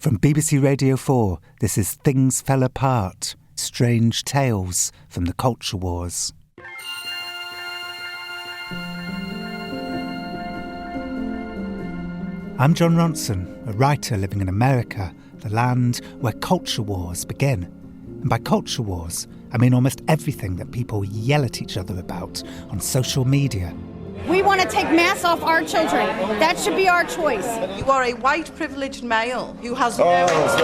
From BBC Radio 4, this is Things Fell Apart, Strange Tales from the Culture Wars. I'm Jon Ronson, a writer living in America, the land where culture wars begin. And by culture wars, I mean almost everything that people yell at each other about on social media. We want to take masks off our children. That should be our choice. You are a white privileged male who has no experience in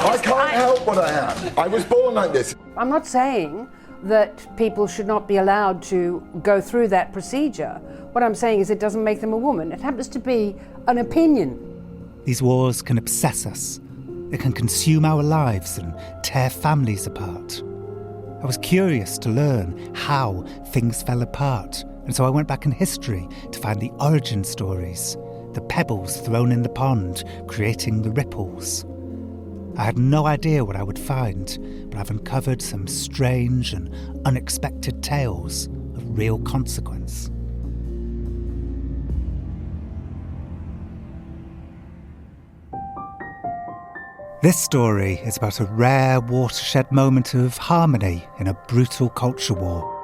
I can't help what I am. I was born like this. I'm not saying that people should not be allowed to go through that procedure. What I'm saying is it doesn't make them a woman. It happens to be an opinion. These wars can obsess us. They can consume our lives and tear families apart. I was curious to learn how things fell apart, and so I went back in history to find the origin stories, the pebbles thrown in the pond, creating the ripples. I had no idea what I would find, but I've uncovered some strange and unexpected tales of real consequence. This story is about a rare watershed moment of harmony in a brutal culture war.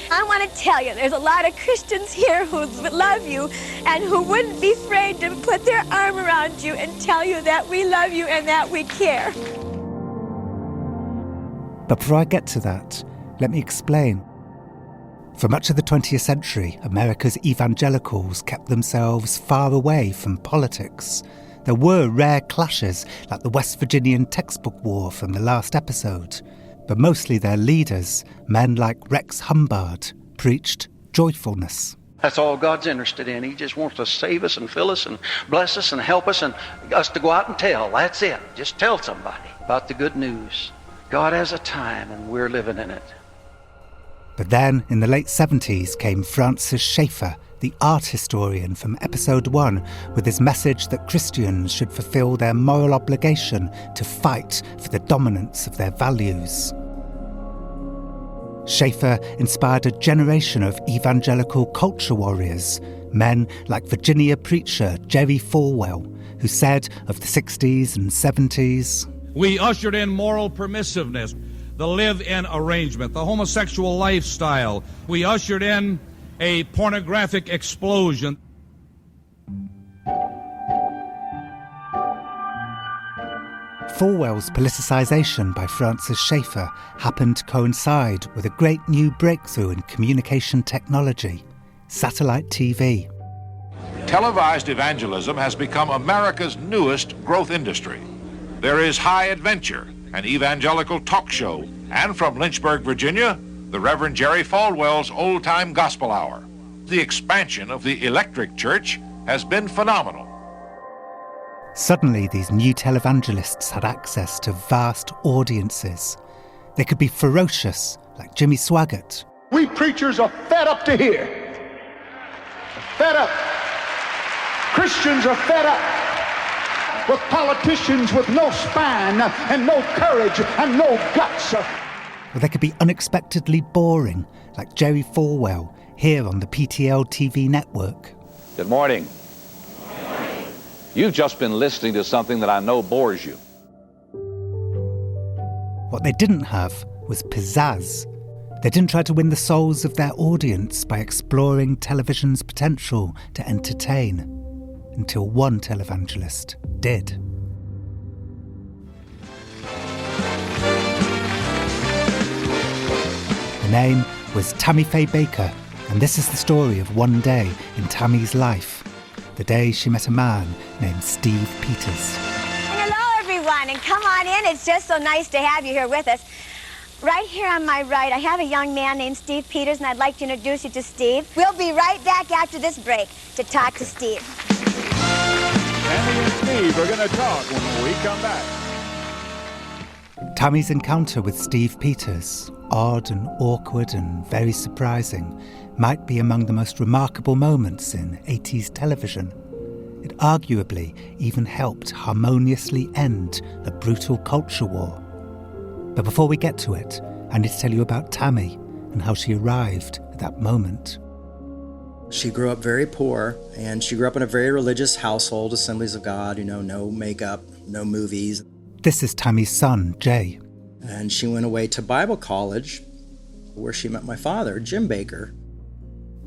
I want to tell you, there's a lot of Christians here who love you and who wouldn't be afraid to put their arm around you and tell you that we love you and that we care. But before I get to that, let me explain. For much of the 20th century, America's evangelicals kept themselves far away from politics. There were rare clashes, like the West Virginian textbook war from the last episode. But mostly their leaders, men like Rex Humbard, preached joyfulness. That's all God's interested in. He just wants to save us and fill us and bless us and help us and us to go out and tell. That's it. Just tell somebody about the good news. God has a time and we're living in it. But then, in the late 70s, came Francis Schaeffer, the art historian from episode 1, with his message that Christians should fulfill their moral obligation to fight for the dominance of their values. Schaeffer inspired a generation of evangelical culture warriors, men like Virginia preacher Jerry Falwell, who said of the 60s and 70s, "We ushered in moral permissiveness, the live-in arrangement, the homosexual lifestyle. We ushered in a pornographic explosion." Falwell's politicisation by Francis Schaeffer happened to coincide with a great new breakthrough in communication technology, satellite TV. Televised evangelism has become America's newest growth industry. There is High Adventure, an evangelical talk show, and from Lynchburg, Virginia, the Reverend Jerry Falwell's Old Time Gospel Hour. The expansion of the electric church has been phenomenal. Suddenly, these new televangelists had access to vast audiences. They could be ferocious, like Jimmy Swaggart. We preachers are fed up to hear. Fed up. Christians are fed up with politicians with no spine and no courage and no guts. Or they could be unexpectedly boring, like Jerry Falwell, here on the PTL TV network. Good morning. You've just been listening to something that I know bores you. What they didn't have was pizzazz. They didn't try to win the souls of their audience by exploring television's potential to entertain, until one televangelist did. Her name was Tammy Faye Baker, and this is the story of one day in Tammy's life, the day she met a man named Steve Peters. Hello, everyone, and come on in. It's just so nice to have you here with us. Right here on my right, I have a young man named Steve Peters, and I'd like to introduce you to Steve. We'll be right back after this break to talk to Steve. Tammy and Steve are going to talk when we come back. Tammy's encounter with Steve Peters, odd and awkward and very surprising, might be among the most remarkable moments in 80s television. It arguably even helped harmoniously end a brutal culture war. But before we get to it, I need to tell you about Tammy and how she arrived at that moment. She grew up very poor, and she grew up in a very religious household, Assemblies of God, no makeup, no movies. This is Tammy's son, Jay. And she went away to Bible college, where she met my father, Jim Baker.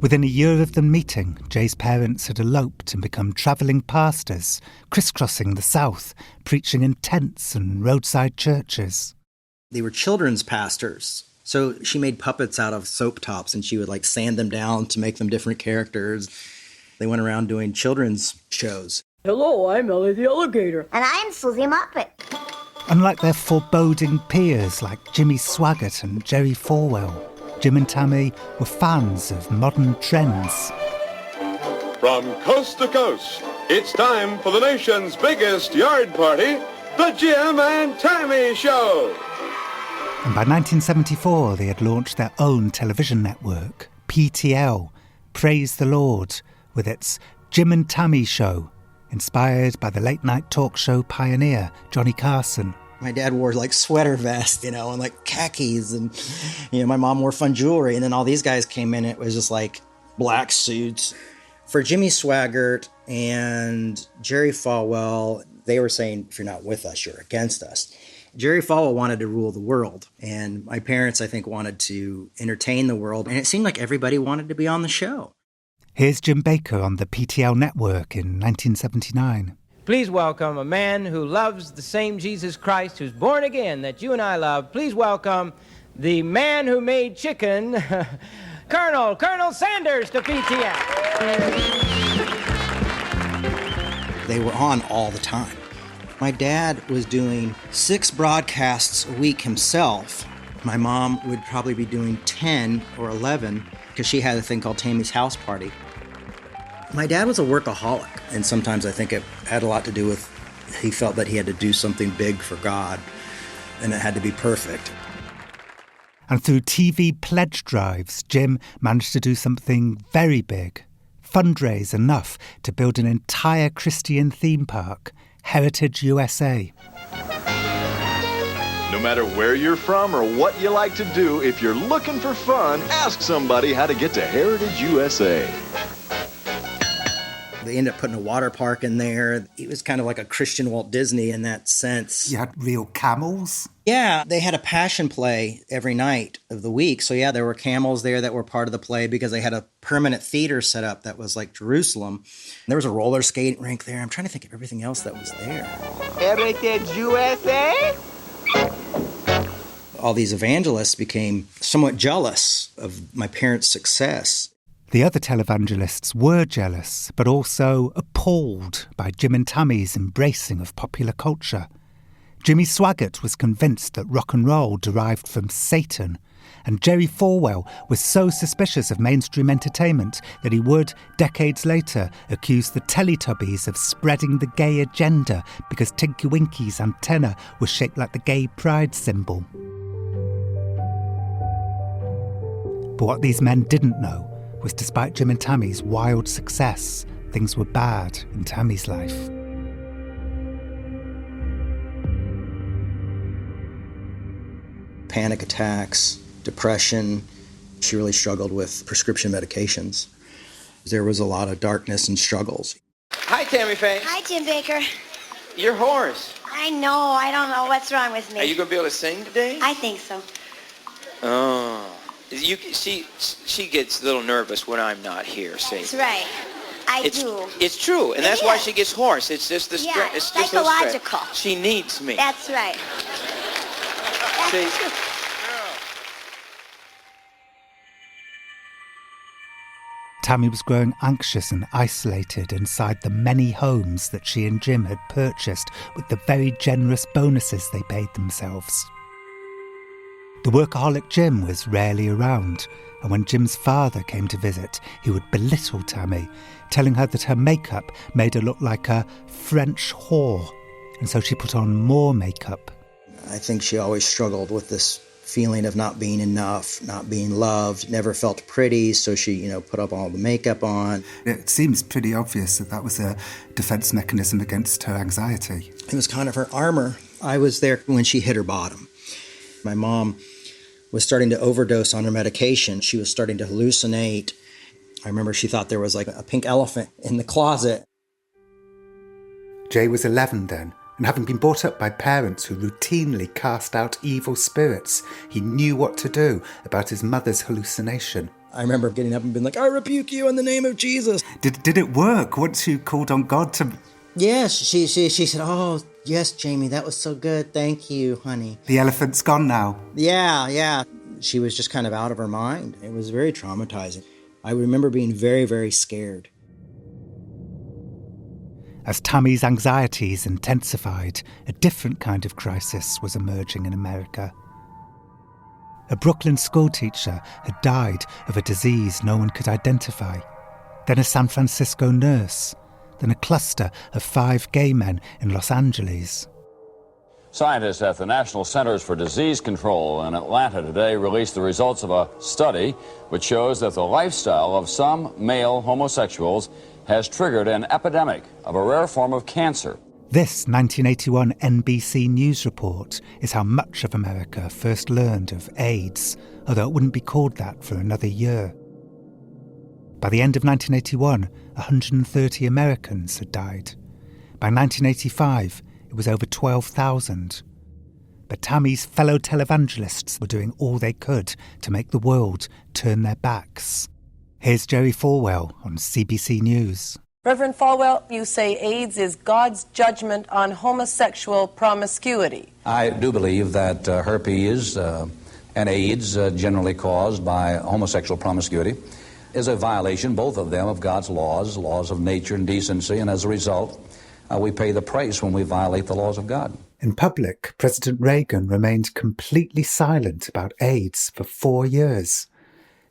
Within a year of them meeting, Jay's parents had eloped and become travelling pastors, crisscrossing the South, preaching in tents and roadside churches. They were children's pastors. So she made puppets out of soap tops, and she would sand them down to make them different characters. They went around doing children's shows. Hello, I'm Ellie the Alligator. And I'm Susie Moppet. Unlike their foreboding peers like Jimmy Swaggart and Jerry Falwell, Jim and Tammy were fans of modern trends. From coast to coast, it's time for the nation's biggest yard party, the Jim and Tammy Show. And by 1974, they had launched their own television network, PTL, Praise the Lord, with its Jim and Tammy Show, inspired by the late-night talk show pioneer, Johnny Carson. My dad wore sweater vests, and khakis, and my mom wore fun jewelry, and then all these guys came in, it was just black suits. For Jimmy Swaggart and Jerry Falwell, they were saying, if you're not with us, you're against us. Jerry Falwell wanted to rule the world, and my parents, I think, wanted to entertain the world, and it seemed like everybody wanted to be on the show. Here's Jim Baker on the PTL network in 1979. Please welcome a man who loves the same Jesus Christ, who's born again, that you and I love. Please welcome the man who made chicken, Colonel Sanders to PTL. They were on all the time. My dad was doing 6 broadcasts a week himself. My mom would probably be doing 10 or 11 because she had a thing called Tammy's House Party. My dad was a workaholic, and sometimes I think it had a lot to do with he felt that he had to do something big for God, and it had to be perfect. And through TV pledge drives, Jim managed to do something very big, fundraise enough to build an entire Christian theme park, Heritage USA. No matter where you're from or what you like to do, if you're looking for fun, ask somebody how to get to Heritage USA. They ended up putting a water park in there. It was kind of like a Christian Walt Disney in that sense. You had real camels? Yeah, they had a passion play every night of the week. So yeah, there were camels there that were part of the play because they had a permanent theater set up that was like Jerusalem. And there was a roller skating rink there. I'm trying to think of everything else that was there. Heritage USA? All these evangelists became somewhat jealous of my parents' success. The other televangelists were jealous, but also appalled by Jim and Tammy's embracing of popular culture. Jimmy Swaggart was convinced that rock and roll derived from Satan, and Jerry Falwell was so suspicious of mainstream entertainment that he would, decades later, accuse the Teletubbies of spreading the gay agenda because Tinky Winky's antenna was shaped like the gay pride symbol. But what these men didn't know was despite Jim and Tammy's wild success, things were bad in Tammy's life. Panic attacks, depression. She really struggled with prescription medications. There was a lot of darkness and struggles. Hi, Tammy Faye. Hi, Jim Baker. You're hoarse. I know. I don't know what's wrong with me. Are you going to be able to sing today? I think so. Oh. She gets a little nervous when I'm not here, see? That's right. I do. It's true, and that's why she gets hoarse. It's just the stress. Yeah, it's just psychological. She needs me. That's right. See? Tammy was growing anxious and isolated inside the many homes that she and Jim had purchased with the very generous bonuses they paid themselves. The workaholic Jim was rarely around, and when Jim's father came to visit, he would belittle Tammy, telling her that her makeup made her look like a French whore, and so she put on more makeup. I think she always struggled with this feeling of not being enough, not being loved, never felt pretty, so she, put up all the makeup on. It seems pretty obvious that that was a defense mechanism against her anxiety. It was kind of her armor. I was there when she hit her bottom. My mom was starting to overdose on her medication. She was starting to hallucinate. I remember she thought there was like a pink elephant in the closet. Jay was 11 then, and having been brought up by parents who routinely cast out evil spirits, he knew what to do about his mother's hallucination. I remember getting up and being like, I rebuke you in the name of Jesus. Did it work once you called on God to... Yes, she said, oh, yes, Jamie, that was so good. Thank you, honey. The elephant's gone now. Yeah. She was just kind of out of her mind. It was very traumatizing. I remember being very, very scared. As Tammy's anxieties intensified, a different kind of crisis was emerging in America. A Brooklyn schoolteacher had died of a disease no one could identify. Then a San Francisco nurse. Then a cluster of 5 gay men in Los Angeles. Scientists at the National Centers for Disease Control in Atlanta today released the results of a study which shows that the lifestyle of some male homosexuals has triggered an epidemic of a rare form of cancer. This 1981 NBC News report is how much of America first learned of AIDS, although it wouldn't be called that for another year. By the end of 1981, 130 Americans had died. By 1985, it was over 12,000. But Tammy's fellow televangelists were doing all they could to make the world turn their backs. Here's Jerry Falwell on CBC News. Reverend Falwell, you say AIDS is God's judgment on homosexual promiscuity. I do believe that herpes and AIDS, generally caused by homosexual promiscuity, is a violation, both of them, of God's laws of nature and decency, and as a result, we pay the price when we violate the laws of God. In public, President Reagan remained completely silent about AIDS for 4 years.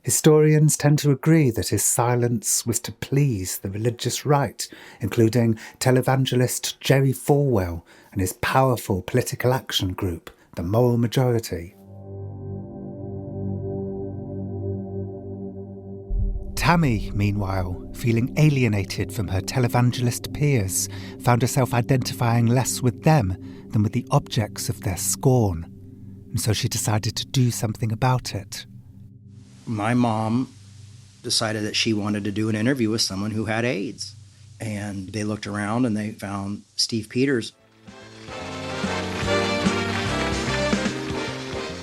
Historians tend to agree that his silence was to please the religious right, including televangelist Jerry Falwell and his powerful political action group, the Moral Majority. Tammy, meanwhile, feeling alienated from her televangelist peers, found herself identifying less with them than with the objects of their scorn, and so she decided to do something about it. My mom decided that she wanted to do an interview with someone who had AIDS. And they looked around and they found Steve Peters.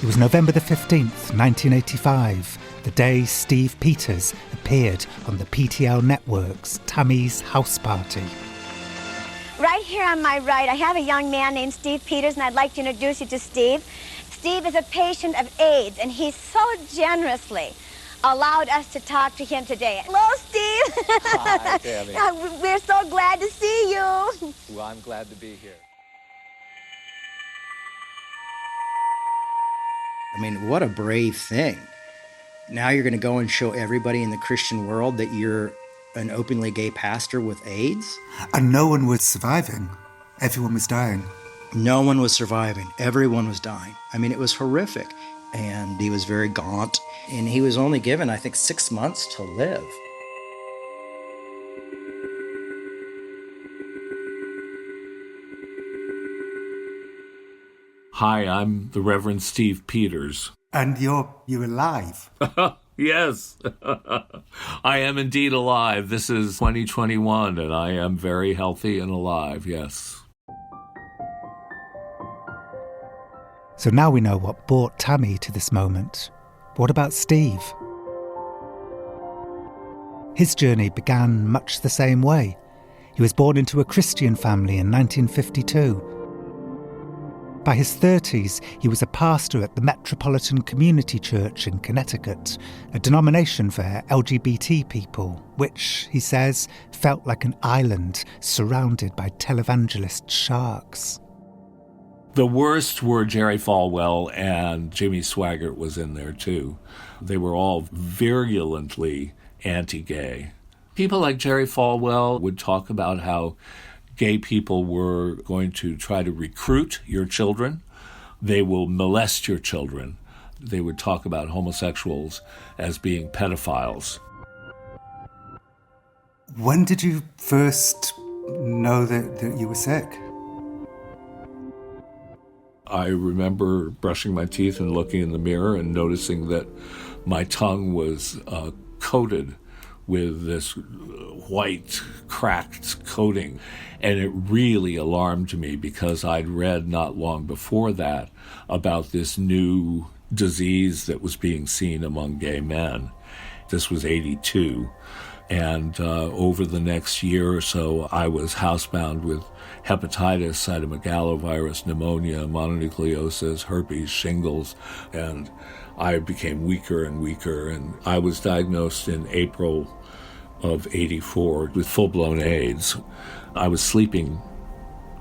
It was November the 15th, 1985, the day Steve Peters appeared on the PTL Network's Tammy's House Party. Right here on my right, I have a young man named Steve Peters, and I'd like to introduce you to Steve. Steve is a patient of AIDS, and he so generously allowed us to talk to him today. Hello, Steve. Hi, Tammy. We're so glad to see you. Well, I'm glad to be here. I mean, what a brave thing. Now you're going to go and show everybody in the Christian world that you're an openly gay pastor with AIDS? And no one was surviving. Everyone was dying. No one was surviving. Everyone was dying. I mean, it was horrific. And he was very gaunt. And he was only given, I think, 6 months to live. Hi, I'm the Reverend Steve Peters. And you're alive. Yes, I am indeed alive. This is 2021, and I am very healthy and alive, yes. So now we know what brought Tammy to this moment. What about Steve? His journey began much the same way. He was born into a Christian family in 1952. By his 30s, he was a pastor at the Metropolitan Community Church in Connecticut, a denomination for LGBT people, which, he says, felt like an island surrounded by televangelist sharks. The worst were Jerry Falwell, and Jimmy Swaggart was in there too. They were all virulently anti-gay. People like Jerry Falwell would talk about how gay people were going to try to recruit your children. They will molest your children. They would talk about homosexuals as being pedophiles. When did you first know that you were sick? I remember brushing my teeth and looking in the mirror and noticing that my tongue was coated with this white, cracked coating. And it really alarmed me because I'd read not long before that about this new disease that was being seen among gay men. This was 82. And over the next year or so, I was housebound with hepatitis, cytomegalovirus, pneumonia, mononucleosis, herpes, shingles, and I became weaker and weaker. And I was diagnosed in April of 84 with full-blown AIDS. I was sleeping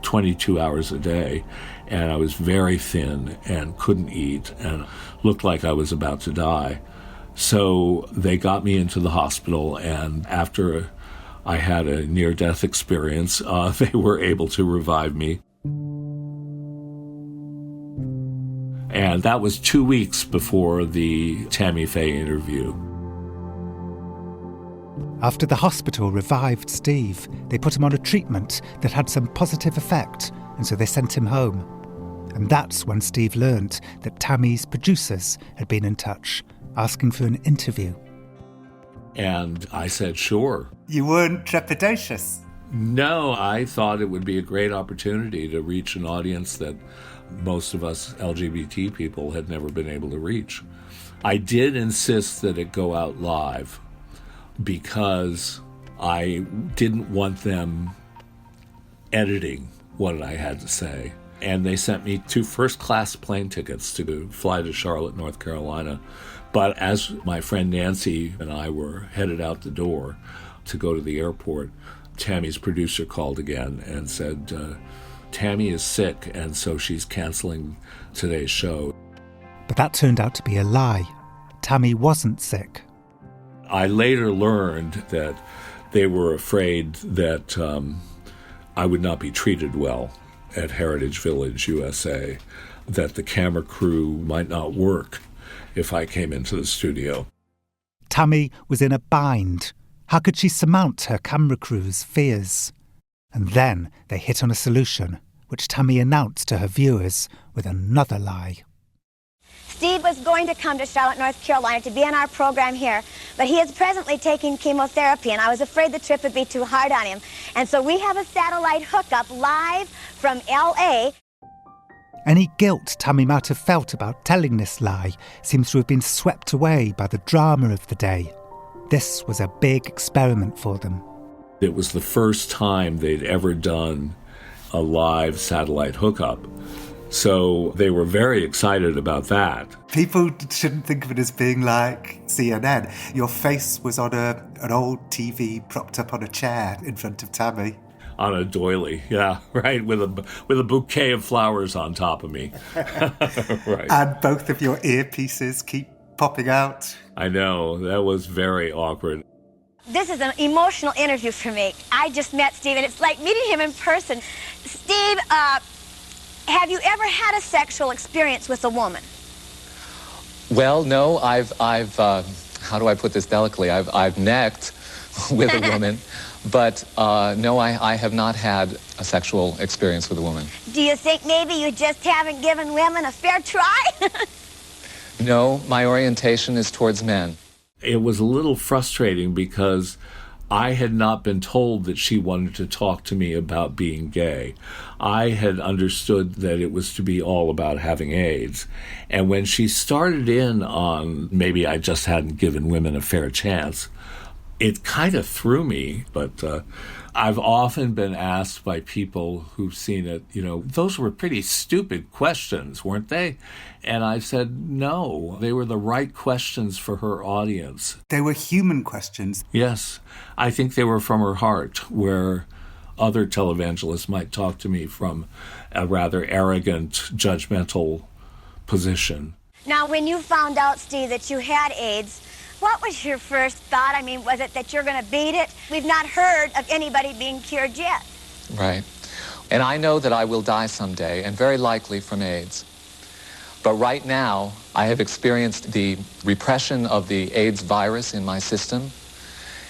22 hours a day, and I was very thin and couldn't eat and looked like I was about to die. So they got me into the hospital, and after I had a near-death experience, they were able to revive me. And that was 2 weeks before the Tammy Faye interview. After the hospital revived Steve, they put him on a treatment that had some positive effect, and so they sent him home. And that's when Steve learnt that Tammy's producers had been in touch, asking for an interview. And I said, sure. You weren't trepidatious? No, I thought it would be a great opportunity to reach an audience that most of us LGBT people had never been able to reach. I did insist that it go out live because I didn't want them editing what I had to say. And they sent me 2 first-class plane tickets to fly to Charlotte, North Carolina. But as my friend Nancy and I were headed out the door to go to the airport, Tammy's producer called again and said, Tammy is sick, and so she's canceling today's show. But that turned out to be a lie. Tammy wasn't sick. I later learned that they were afraid that I would not be treated well at Heritage Village, USA, that the camera crew might not work if I came into the studio. Tammy was in a bind. How could she surmount her camera crew's fears? And then they hit on a solution, which Tammy announced to her viewers with another lie. Steve was going to come to Charlotte, North Carolina to be on our program here, but he is presently taking chemotherapy, and I was afraid the trip would be too hard on him. And so we have a satellite hookup live from L.A. Any guilt Tammy might have felt about telling this lie seems to have been swept away by the drama of the day. This was a big experiment for them. It was the first time they'd ever done a live satellite hookup. So they were very excited about that. People shouldn't think of it as being like CNN. Your face was on an old TV propped up on a chair in front of Tammy. On a doily, yeah, right, with a bouquet of flowers on top of me. Right. And both of your earpieces keep popping out. I know, that was very awkward. This is an emotional interview for me. I just met Steve, and it's like meeting him in person. Steve, have you ever had a sexual experience with a woman? Well, no, I've how do I put this delicately? I've necked with a woman, but no, I have not had a sexual experience with a woman. Do you think maybe you just haven't given women a fair try? No, my orientation is towards men. It was a little frustrating because I had not been told that she wanted to talk to me about being gay. I had understood that it was to be all about having AIDS. And when she started in on maybe I just hadn't given women a fair chance, it kind of threw me. But I've often been asked by people who've seen it, those were pretty stupid questions, weren't they? And I said, no, they were the right questions for her audience. They were human questions. Yes, I think they were from her heart, where other televangelists might talk to me from a rather arrogant, judgmental position. Now, when you found out, Steve, that you had AIDS, what was your first thought? I mean, was it that you're going to beat it? We've not heard of anybody being cured yet. Right. And I know that I will die someday, and very likely from AIDS. But right now, I have experienced the repression of the AIDS virus in my system,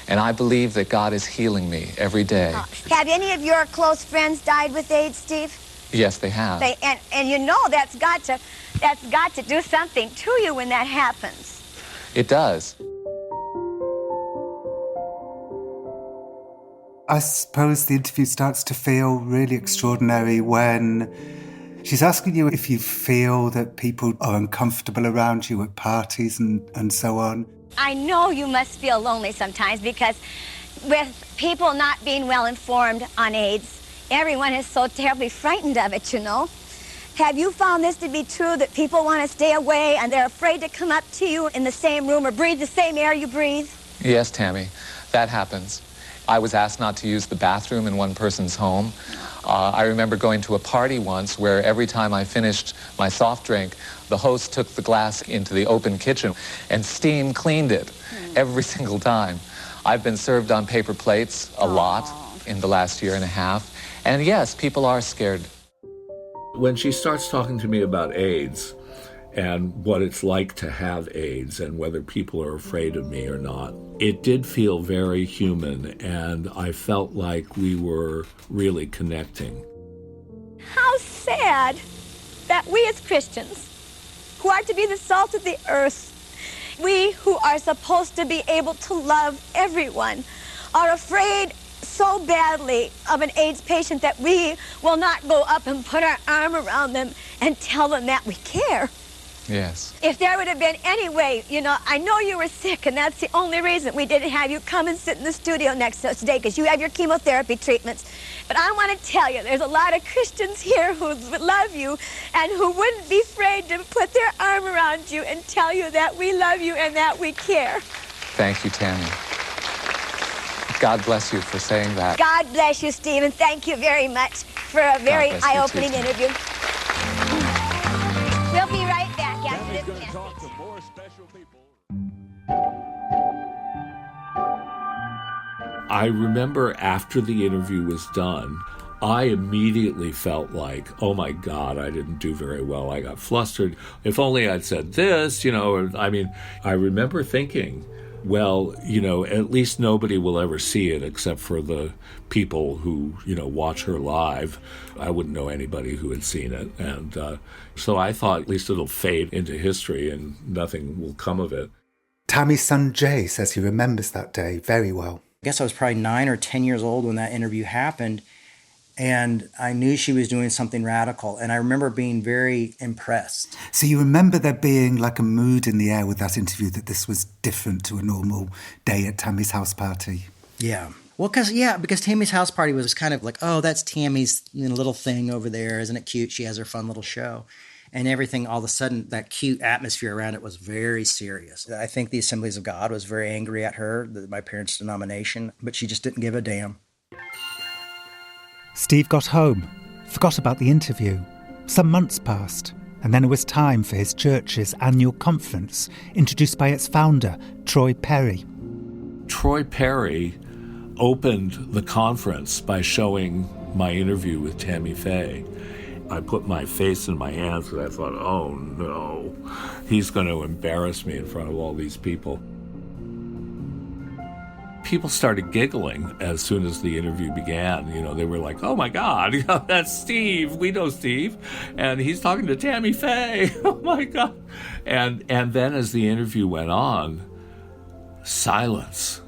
and I believe that God is healing me every day. Have any of your close friends died with AIDS, Steve? Yes, they have. And you know that's got to do something to you when that happens. It does. I suppose the interview starts to feel really extraordinary when she's asking you if you feel that people are uncomfortable around you at parties and so on. I know you must feel lonely sometimes because with people not being well informed on AIDS, everyone is so terribly frightened of it, you know. Have you found this to be true, that people want to stay away and they're afraid to come up to you in the same room or breathe the same air you breathe? Yes, Tammy, that happens. I was asked not to use the bathroom in one person's home. I remember going to a party once where every time I finished my soft drink, the host took the glass into the open kitchen and steam cleaned it every single time. I've been served on paper plates a lot in the last year and a half. And yes, people are scared. When she starts talking to me about AIDS and what it's like to have AIDS and whether people are afraid of me or not, it did feel very human, and I felt like we were really connecting. How sad that we as Christians, who are to be the salt of the earth, we who are supposed to be able to love everyone, are afraid so badly of an AIDS patient that we will not go up and put our arm around them and tell them that we care. Yes. If there would have been any way, you know, I know you were sick, and that's the only reason we didn't have you come and sit in the studio next to us today, because you have your chemotherapy treatments. But I want to tell you, there's a lot of Christians here who love you and who wouldn't be afraid to put their arm around you and tell you that we love you and that we care. Thank you, Tammy. God bless you for saying that. God bless you, Stephen. Thank you very much for a very eye-opening interview. We'll be right back after this message. Talk to more special people. I remember after the interview was done, I immediately felt like, oh my God, I didn't do very well. I got flustered. If only I'd said this, you know, I remember thinking, well, you know, at least nobody will ever see it except for the people who, you know, watch her live. I wouldn't know anybody who had seen it. And so I thought at least it'll fade into history and nothing will come of it. Tammy's son Jay says he remembers that day very well. I guess I was probably 9 or 10 years old when that interview happened, and I knew she was doing something radical, and I remember being very impressed. So you remember there being like a mood in the air with that interview, that this was different to a normal day at Tammy's house party? Yeah. Well, because Tammy's house party was kind of like, oh, that's Tammy's little thing over there. Isn't it cute? She has her fun little show. And everything, all of a sudden, that cute atmosphere around it was very serious. I think the Assemblies of God was very angry at her, my parents' denomination, but she just didn't give a damn. Steve got home, forgot about the interview. Some months passed, and then it was time for his church's annual conference, introduced by its founder, Troy Perry. Troy Perry opened the conference by showing my interview with Tammy Faye. I put my face in my hands and I thought, oh no, he's going to embarrass me in front of all these people. People started giggling as soon as the interview began. You know, they were like, oh my God, that's Steve. We know Steve. And he's talking to Tammy Faye. Oh my God. And then as the interview went on, silence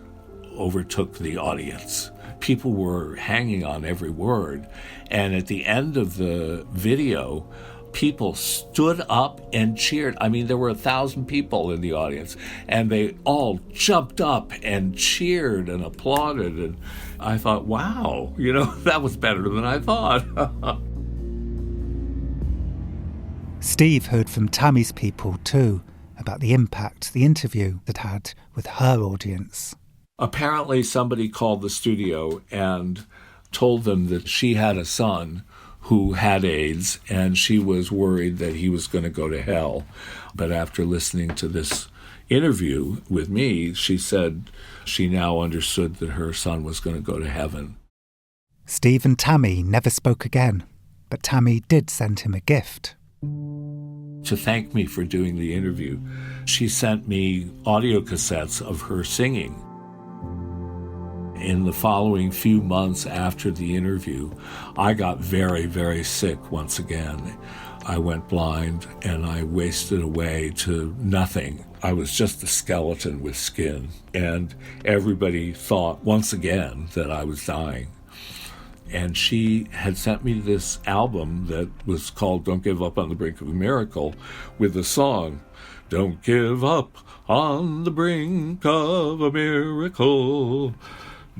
overtook the audience. People were hanging on every word. And at the end of the video, people stood up and cheered. I mean, there were 1,000 people in the audience, and they all jumped up and cheered and applauded. And I thought, wow, you know, that was better than I thought. Steve heard from Tammy's people too about the impact the interview had had with her audience. Apparently somebody called the studio and told them that she had a son who had AIDS, and she was worried that he was going to go to hell. But after listening to this interview with me, she said she now understood that her son was going to go to heaven. Steve and Tammy never spoke again, but Tammy did send him a gift. To thank me for doing the interview, she sent me audio cassettes of her singing. In the following few months after the interview, I got very, very sick once again. I went blind and I wasted away to nothing. I was just a skeleton with skin, and everybody thought once again that I was dying. And she had sent me this album that was called Don't Give Up on the Brink of a Miracle, with the song, Don't give up on the brink of a miracle.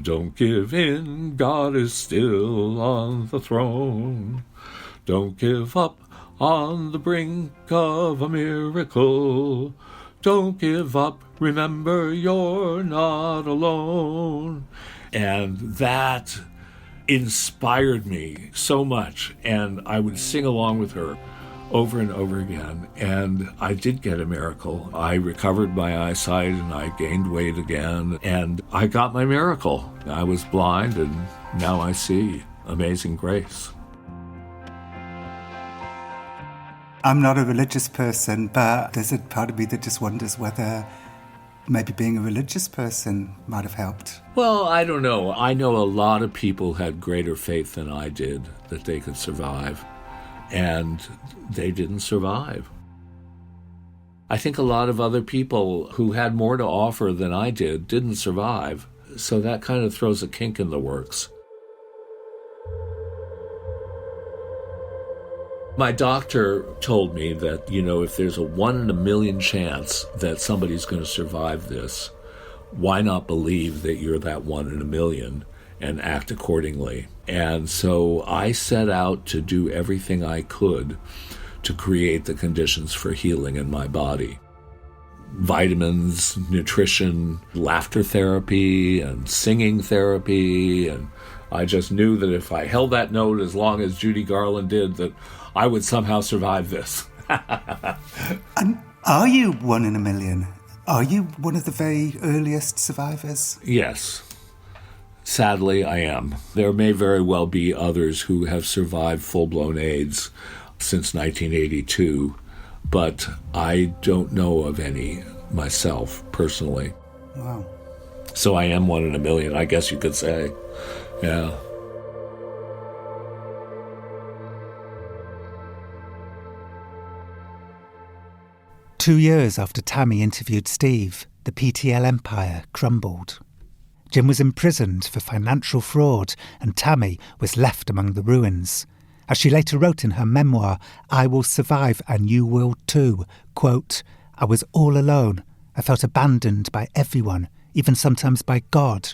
Don't give in, God is still on the throne. Don't give up on the brink of a miracle. Don't give up, remember you're not alone. And that inspired me so much, and I would sing along with her over and over again, and I did get a miracle. I recovered my eyesight, and I gained weight again, and I got my miracle. I was blind, and now I see. Amazing grace. I'm not a religious person, but there's a part of me that just wonders whether maybe being a religious person might have helped. Well, I don't know. I know a lot of people had greater faith than I did that they could survive, and they didn't survive. I think a lot of other people who had more to offer than I didn't survive, so that kind of throws a kink in the works. My doctor told me that, if there's a 1 in a million chance that somebody's going to survive this, why not believe that you're that 1 in a million and act accordingly? And so I set out to do everything I could to create the conditions for healing in my body. Vitamins, nutrition, laughter therapy, and singing therapy. And I just knew that if I held that note as long as Judy Garland did, that I would somehow survive this. And are you 1 in a million? Are you one of the very earliest survivors? Yes. Sadly, I am. There may very well be others who have survived full-blown AIDS since 1982, but I don't know of any myself, personally. Wow. So I am 1 in a million, I guess you could say. Yeah. Two years after Tammy interviewed Steve, the PTL empire crumbled. Jim was imprisoned for financial fraud, and Tammy was left among the ruins. As she later wrote in her memoir, I will survive and you will too. Quote, I was all alone. I felt abandoned by everyone, even sometimes by God.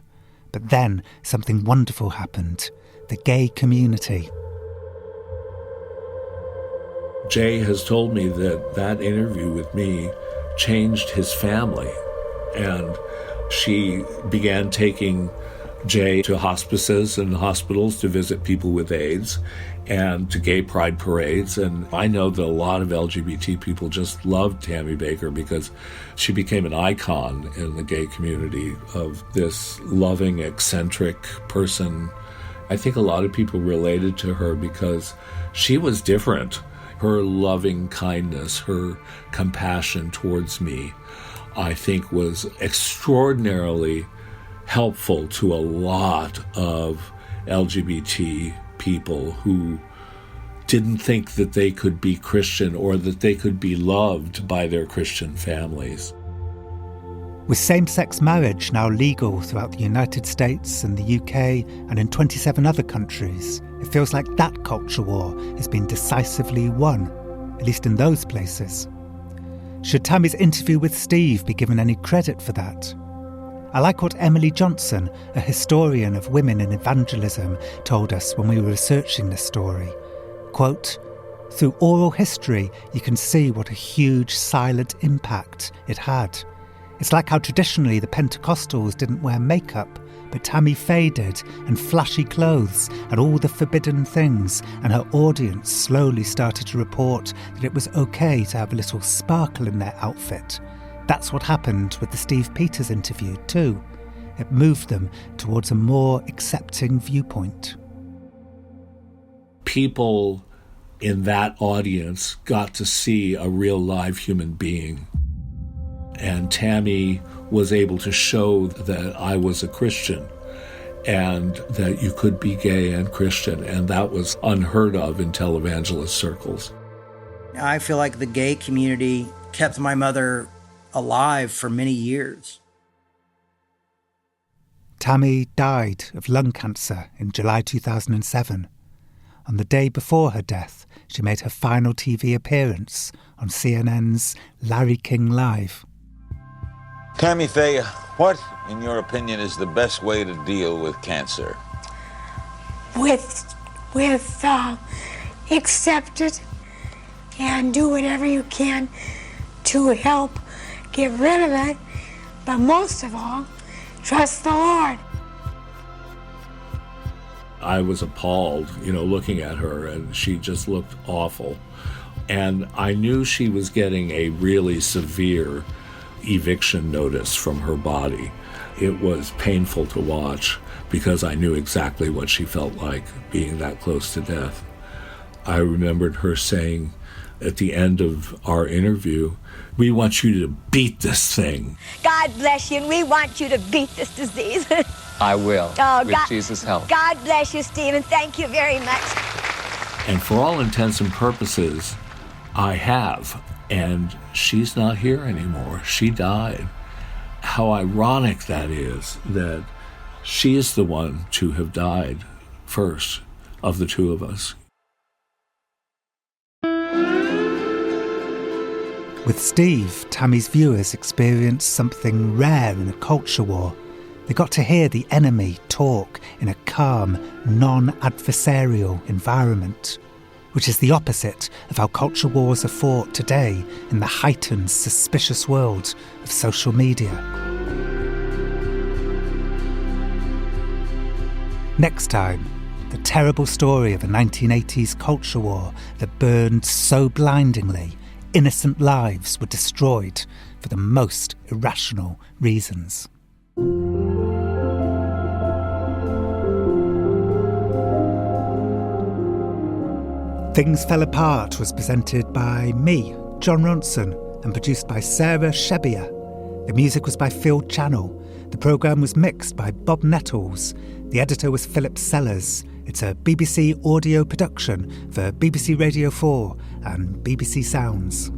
But then something wonderful happened. The gay community. Jay has told me that interview with me changed his family, and she began taking Jay to hospices and hospitals to visit people with AIDS and to gay pride parades. And I know that a lot of LGBT people just loved Tammy Bakker because she became an icon in the gay community of this loving, eccentric person. I think a lot of people related to her because she was different. Her loving kindness, her compassion towards me, I think was extraordinarily helpful to a lot of LGBT people who didn't think that they could be Christian or that they could be loved by their Christian families. With same-sex marriage now legal throughout the United States and the UK and in 27 other countries, it feels like that culture war has been decisively won, at least in those places. Should Tammy's interview with Steve be given any credit for that? I like what Emily Johnson, a historian of women in evangelism, told us when we were researching this story. Quote, through oral history, you can see what a huge silent impact it had. It's like how traditionally the Pentecostals didn't wear makeup, but Tammy faded and flashy clothes and all the forbidden things, and her audience slowly started to report that it was okay to have a little sparkle in their outfit. That's what happened with the Steve Peters interview too. It moved them towards a more accepting viewpoint. People in that audience got to see a real live human being. And Tammy was able to show that I was a Christian and that you could be gay and Christian, and that was unheard of in televangelist circles. I feel like the gay community kept my mother alive for many years. Tammy died of lung cancer in July 2007. On the day before her death, she made her final TV appearance on CNN's Larry King Live. Tammy Faye, what, in your opinion, is the best way to deal with cancer? Accept it and do whatever you can to help get rid of it, but most of all, trust the Lord. I was appalled, looking at her, and she just looked awful. And I knew she was getting a really severe eviction notice from her body. It was painful to watch because I knew exactly what she felt like being that close to death. I remembered her saying at the end of our interview, "We want you to beat this thing." God bless you, and we want you to beat this disease. I will, with Jesus' help. God bless you, Stephen. Thank you very much. And for all intents and purposes, I have. And she's not here anymore. She died. How ironic that is, that she is the one to have died first of the two of us. With Steve, Tammy's viewers experienced something rare in a culture war. They got to hear the enemy talk in a calm, non-adversarial environment, which is the opposite of how culture wars are fought today in the heightened, suspicious world of social media. Next time, the terrible story of a 1980s culture war that burned so blindingly, innocent lives were destroyed for the most irrational reasons. Things Fell Apart was presented by me, Jon Ronson, and produced by Sarah Shebia. The music was by Phil Channel. The programme was mixed by Bob Nettles. The editor was Philip Sellers. It's a BBC audio production for BBC Radio 4 and BBC Sounds.